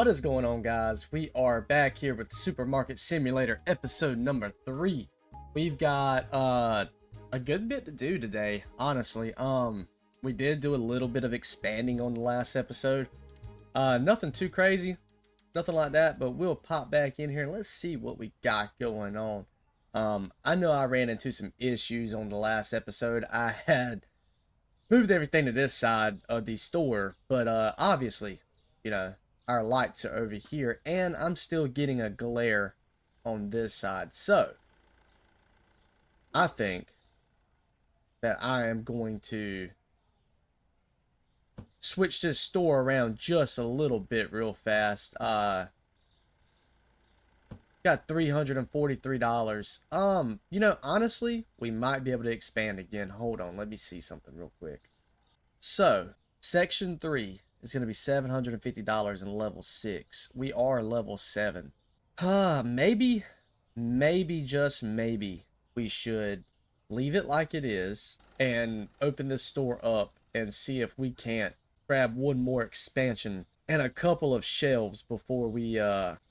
What is going on, guys? We are back here with Supermarket Simulator episode number 3. We've got a good bit to do today, honestly. We did do a little bit of expanding on the last episode. Nothing too crazy, nothing like that, but we'll pop back in here and let's see what we got going on. I know I ran into some issues on the last episode. I had moved everything to this side of the store, but obviously, our lights are over here, and I'm still getting a glare on this side. So I think that I am going to switch this store around just a little bit real fast. Got $343. Honestly, we might be able to expand again. Hold on, let me see something real quick. So section 3 is going to be $750 in level 6. We are level 7. Maybe, just maybe, we should leave it like it is and open this store up and see if we can't grab one more expansion and a couple of shelves before we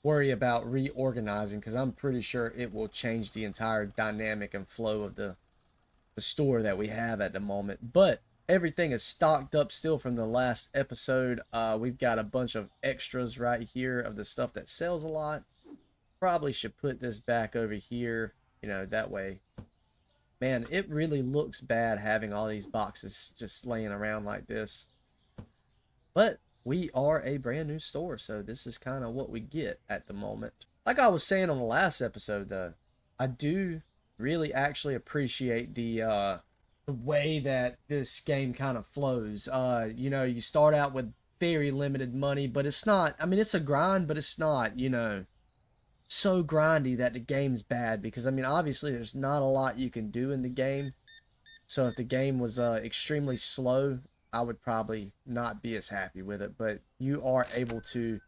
worry about reorganizing, because I'm pretty sure it will change the entire dynamic and flow of the store that we have at the moment. But everything is stocked up still from the last episode. We've got a bunch of extras right here of the stuff that sells a lot. Probably should put this back over here, that way. Man, it really looks bad having all these boxes just laying around like this. But we are a brand new store, so this is kind of what we get at the moment. Like I was saying on the last episode, though, I do really actually appreciate the way that this game kind of flows. You start out with very limited money, but it's not, it's a grind, but it's not, so grindy that the game's bad, because obviously there's not a lot you can do in the game. So if the game was extremely slow, I would probably not be as happy with it, but you are able to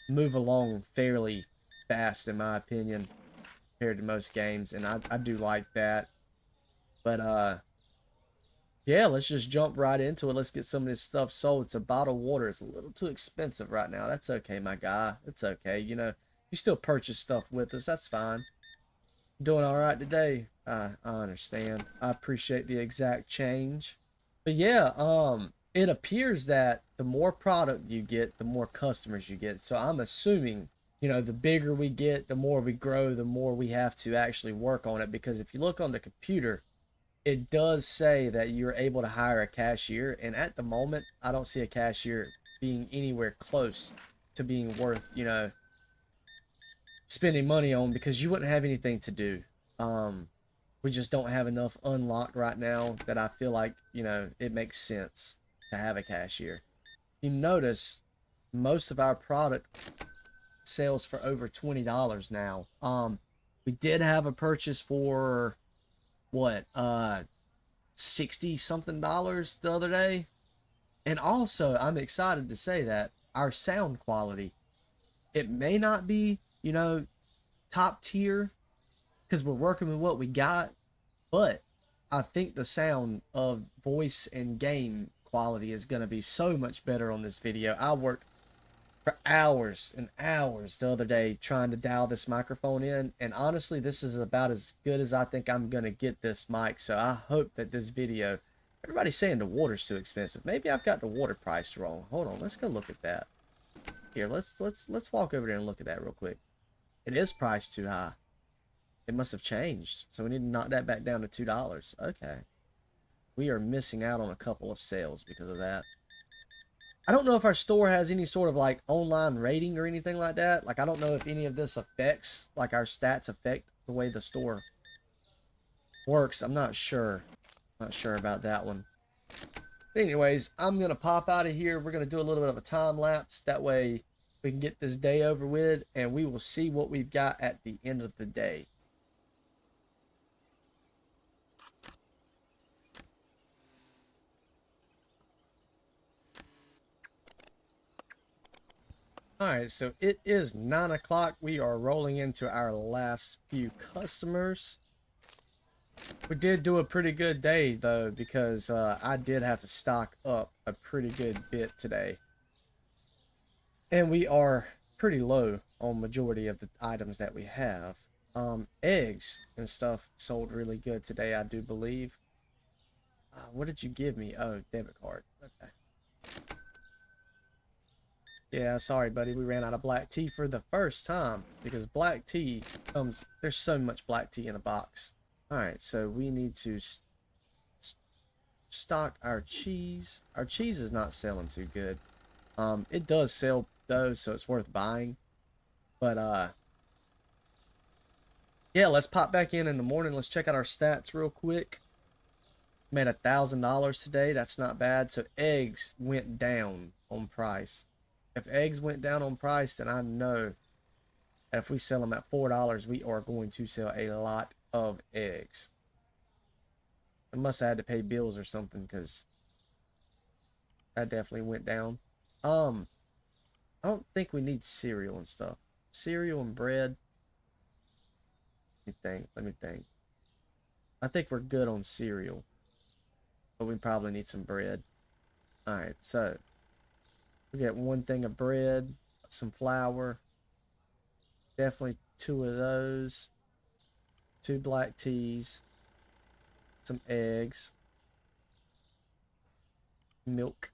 move along fairly fast, in my opinion, compared to most games, and I do like that. But yeah, let's just jump right into it. Let's get some of this stuff sold. It's a bottle of water. It's a little too expensive right now. That's okay, my guy. It's okay. You still purchase stuff with us. That's fine. Doing all right today. I understand. I appreciate the exact change. But yeah, it appears that the more product you get, the more customers you get. So I'm assuming, the bigger we get, the more we grow, the more we have to actually work on it. Because if you look on the computer, it does say that you're able to hire a cashier, and at the moment I don't see a cashier being anywhere close to being worth spending money on, because you wouldn't have anything to do. We just don't have enough unlocked right now that I feel like it makes sense to have a cashier. You notice most of our product sells for over $20 now. We did have a purchase for what, 60 something dollars the other day. And also, I'm excited to say that our sound quality, it may not be top tier, because we're working with what we got, but I think the sound of voice and game quality is going to be so much better on this video. I worked for hours and hours the other day trying to dial this microphone in, and honestly, this is about as good as I think I'm gonna get this mic. So I hope that this video, everybody's saying the water's too expensive. Maybe I've got the water price wrong. Hold on, let's go look at that. Here, let's walk over there and look at that real quick. It is priced too high. It must have changed, so we need to knock that back down to $2. Okay, we are missing out on a couple of sales because of that. I don't know if our store has any sort of like online rating or anything like that. Like, I don't know if any of this affects, like, our stats affect the way the store works. I'm not sure. Not sure about that one. But anyways, I'm going to pop out of here. We're going to do a little bit of a time lapse. That way we can get this day over with, and we will see what we've got at the end of the day. Alright, so it is 9 o'clock. We are rolling into our last few customers. We did do a pretty good day, though, because I did have to stock up a pretty good bit today. And we are pretty low on majority of the items that we have. Eggs and stuff sold really good today, I do believe. What did you give me? Oh, debit card. Okay. Yeah, sorry, buddy. We ran out of black tea for the first time because black tea comes. There's so much black tea in a box. All right, so we need to stock our cheese. Our cheese is not selling too good. It does sell though, so it's worth buying. But yeah, let's pop back in the morning. Let's check out our stats real quick. Made $1,000 today. That's not bad. So eggs went down on price. If eggs went down on price, then I know that if we sell them at $4, we are going to sell a lot of eggs. I must have had to pay bills or something because that definitely went down. I don't think we need cereal and stuff. Cereal and bread. Let me think. I think we're good on cereal, but we probably need some bread. All right, so we get one thing of bread, some flour, definitely 2 of those, 2 black teas, some eggs, milk,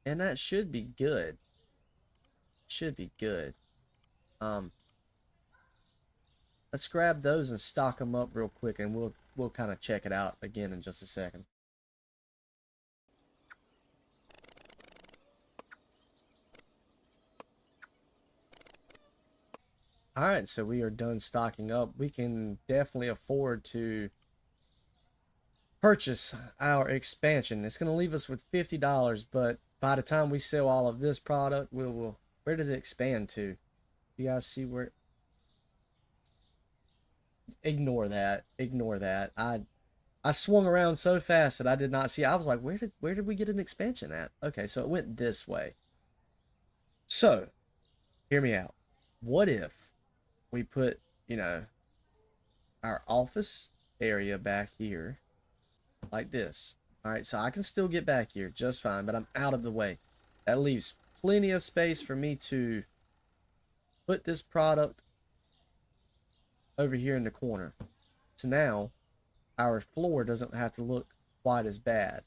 and that should be good. Should be good. Let's grab those and stock them up real quick, and we'll kind of check it out again in just a second. All right, so we are done stocking up. We can definitely afford to purchase our expansion. It's going to leave us with $50, but by the time we sell all of this product, we'll where did it expand to? You guys see where? Ignore that. Ignore that. I swung around so fast that I did not see. I was like, where did we get an expansion at? Okay, so it went this way. So, hear me out. What if we put, our office area back here like this? All right, so I can still get back here just fine, but I'm out of the way. That leaves plenty of space for me to put this product over here in the corner. So now our floor doesn't have to look quite as bad.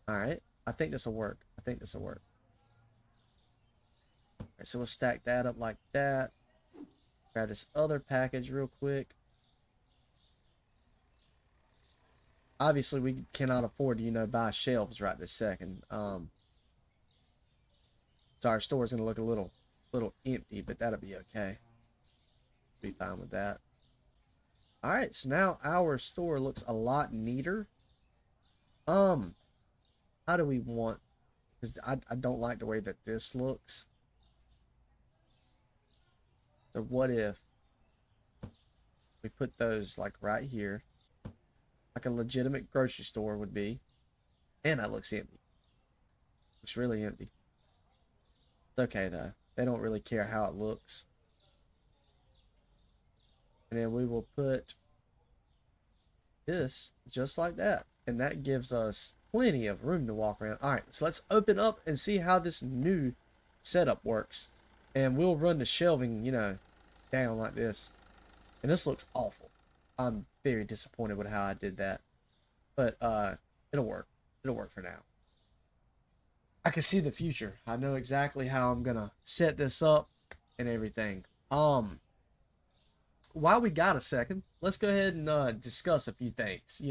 All right, I think this will work. I think this will work. All right, so we'll stack that up like that. Grab this other package real quick. Obviously, we cannot afford to, buy shelves right this second. So our store is going to look a little empty, but that'll be okay. Be fine with that. All right, so now our store looks a lot neater. How do we want? Because I don't like the way that this looks. So what if we put those like right here, like a legitimate grocery store would be, and that looks empty. Looks really empty. It's okay though. They don't really care how it looks. And then we will put this just like that. And that gives us plenty of room to walk around. All right, so let's open up and see how this new setup works. And we'll run the shelving, down like this. And this looks awful. I'm very disappointed with how I did that. But it'll work. It'll work for now. I can see the future. I know exactly how I'm gonna set this up and everything. While we got a second, let's go ahead and discuss a few things.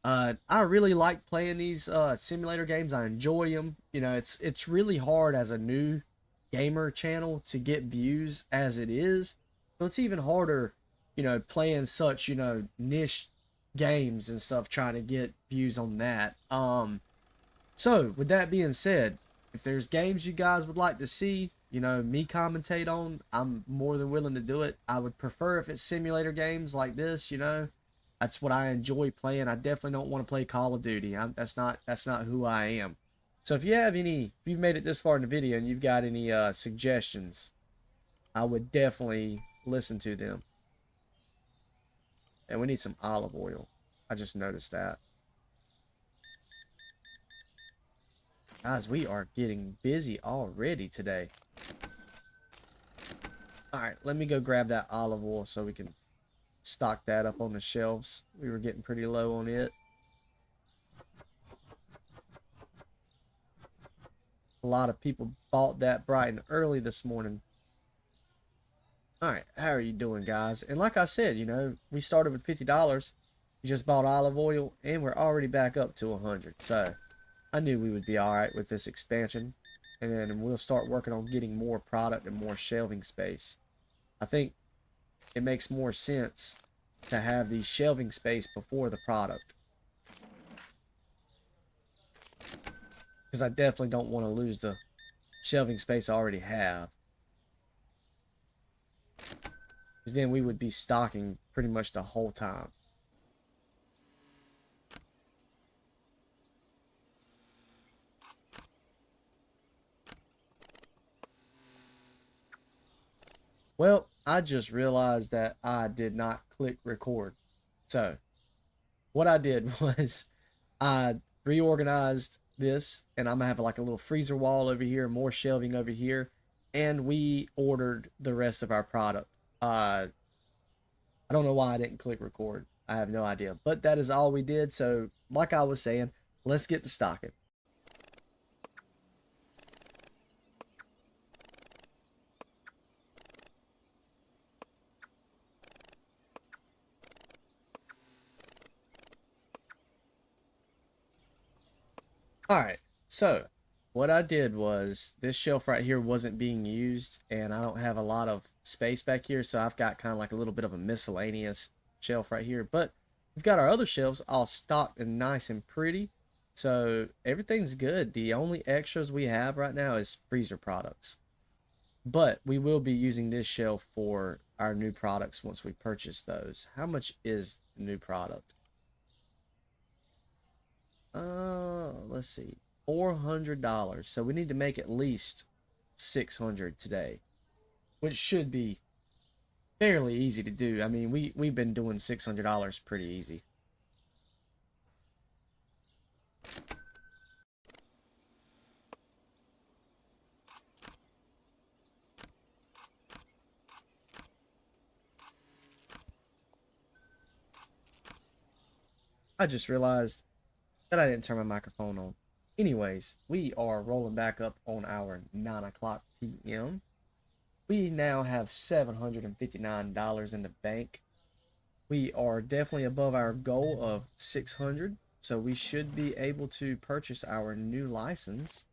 I really like playing these simulator games. I enjoy them. It's really hard as a new gamer channel to get views as it is. So it's even harder, playing such, niche games and stuff, trying to get views on that. So with that being said, if there's games you guys would like to see, me commentate on, I'm more than willing to do it. I would prefer if it's simulator games like this, that's what I enjoy playing. I definitely don't want to play Call of Duty. That's not who I am. So if you've made it this far in the video and you've got any suggestions, I would definitely listen to them. And we need some olive oil. I just noticed that. Guys, we are getting busy already today. Alright, let me go grab that olive oil so we can stock that up on the shelves. We were getting pretty low on it. A lot of people bought that bright and early this morning. Alright, how are you doing, guys? And like I said, you know, we started with $50. We just bought olive oil, and we're already back up to 100. So, I knew we would be alright with this expansion. And then we'll start working on getting more product and more shelving space. I think it makes more sense to have the shelving space before the product. Because I definitely don't want to lose the shelving space I already have. Because then we would be stocking pretty much the whole time. Well, I just realized that I did not click record. So, what I did was I reorganized this, and I'm gonna have like a little freezer wall over here, more shelving over here, and we ordered the rest of our product. I don't know why I didn't click record. I have no idea, but that is all we did. So, like I was saying, let's get to stocking. All right, so what I did was this shelf right here wasn't being used, and I don't have a lot of space back here, so I've got kind of like a little bit of a miscellaneous shelf right here. But we've got our other shelves all stocked and nice and pretty, so everything's good. The only extras we have right now is freezer products, but we will be using this shelf for our new products once we purchase those. How much is the new product? Let's see. $400. So we need to make at least 600 today, which should be fairly easy to do. I mean, we've been doing $600 pretty easy. I just realized that I didn't turn my microphone on. Anyways, we are rolling back up on our 9 o'clock p.m. We now have $759 in the bank. We are definitely above our goal of 600, so we should be able to purchase our new license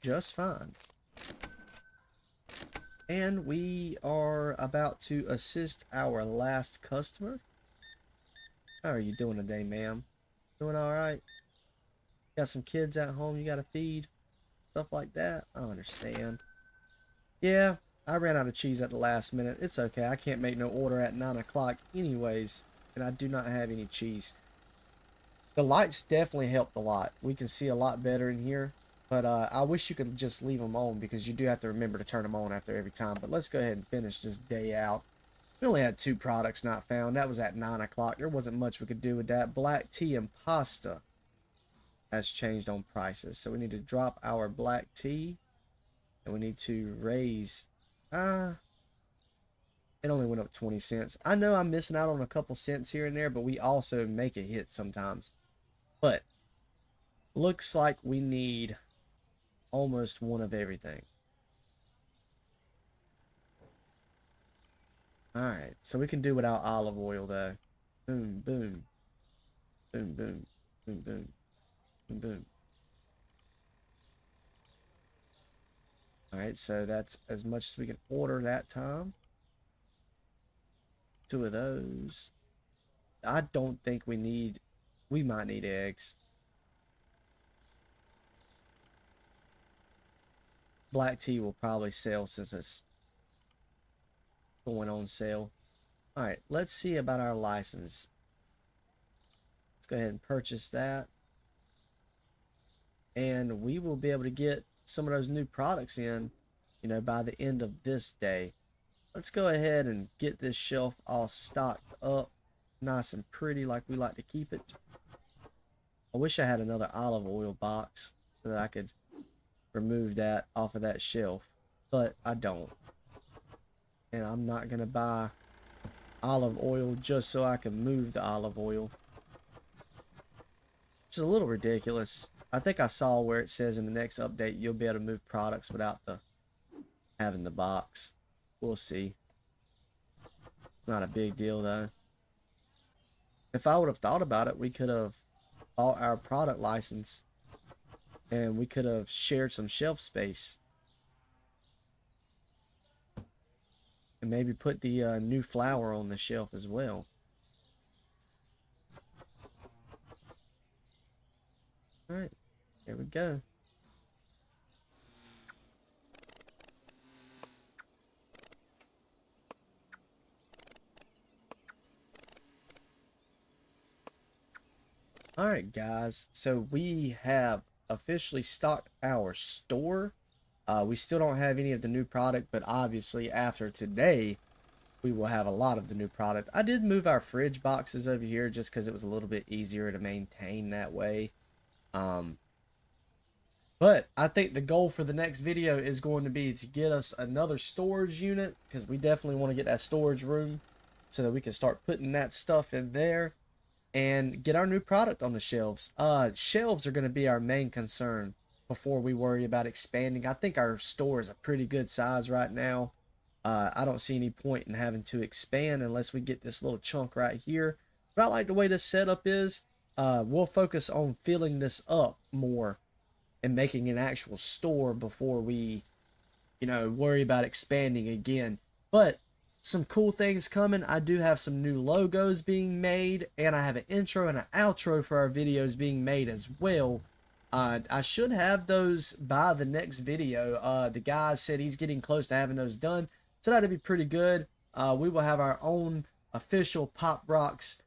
just fine. And we are about to assist our last customer. How are you doing today, ma'am? Doing all right? Got some kids at home you gotta feed? Stuff like that? I understand. Yeah, I ran out of cheese at the last minute. It's okay. I can't make no order at 9 o'clock anyways, and I do not have any cheese. The lights definitely helped a lot. We can see a lot better in here, but I wish you could just leave them on because you do have to remember to turn them on after every time. But let's go ahead and finish this day out. We only had 2 products not found. That was at 9 o'clock. There wasn't much we could do with that. Black tea and pasta has changed on prices. So we need to drop our black tea, and we need to raise it only went up 20 cents. I know I'm missing out on a couple cents here and there, but we also make a hit sometimes. But looks like we need almost one of everything. Alright, so we can do without olive oil though. Boom, boom. Boom, boom. Boom, boom. Boom, boom. Alright, so that's as much as we can order that time. 2 of those. I don't think we need... We might need eggs. Black tea will probably sell since it's going on sale. Alright, let's see about our license. Let's go ahead and purchase that. And we will be able to get some of those new products in, you know, by the end of this day. Let's go ahead and get this shelf all stocked up nice and pretty like we like to keep it. I wish I had another olive oil box so that I could remove that off of that shelf, but I don't. And I'm not going to buy olive oil just so I can move the olive oil. Which is a little ridiculous. I think I saw where it says in the next update you'll be able to move products without having the box. We'll see. It's not a big deal though. If I would have thought about it, we could have bought our product license and we could have shared some shelf space. And maybe put the new flour on the shelf as well. Alright, here we go. Alright guys, so we have officially stocked our store. We still don't have any of the new product, but obviously after today, we will have a lot of the new product. I did move our fridge boxes over here just because it was a little bit easier to maintain that way. But I think the goal for the next video is going to be to get us another storage unit, because we definitely want to get that storage room so that we can start putting that stuff in there and get our new product on the shelves. Shelves are going to be our main concern before we worry about expanding. I think our store is a pretty good size right now. I don't see any point in having to expand unless we get this little chunk right here. But I like the way this setup is. We'll focus on filling this up more and making an actual store before we, worry about expanding again. But some cool things coming. I do have some new logos being made, and I have an intro and an outro for our videos being made as well. I should have those by the next video. The guy said he's getting close to having those done, so that'd be pretty good. We will have our own official Pop Rocks,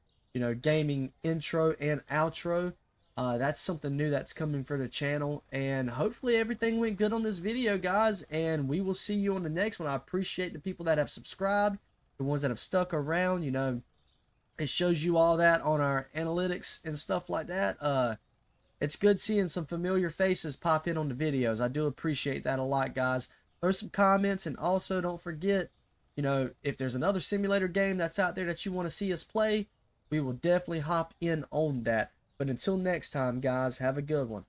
gaming intro and outro. That's something new that's coming for the channel, and hopefully everything went good on this video, guys, and we will see you on the next one. I appreciate the people that have subscribed, the ones that have stuck around. It shows you all that on our analytics and stuff like that. It's good seeing some familiar faces pop in on the videos. I do appreciate that a lot, guys. Throw some comments, and also don't forget, if there's another simulator game that's out there that you want to see us play, we will definitely hop in on that. But until next time, guys, have a good one.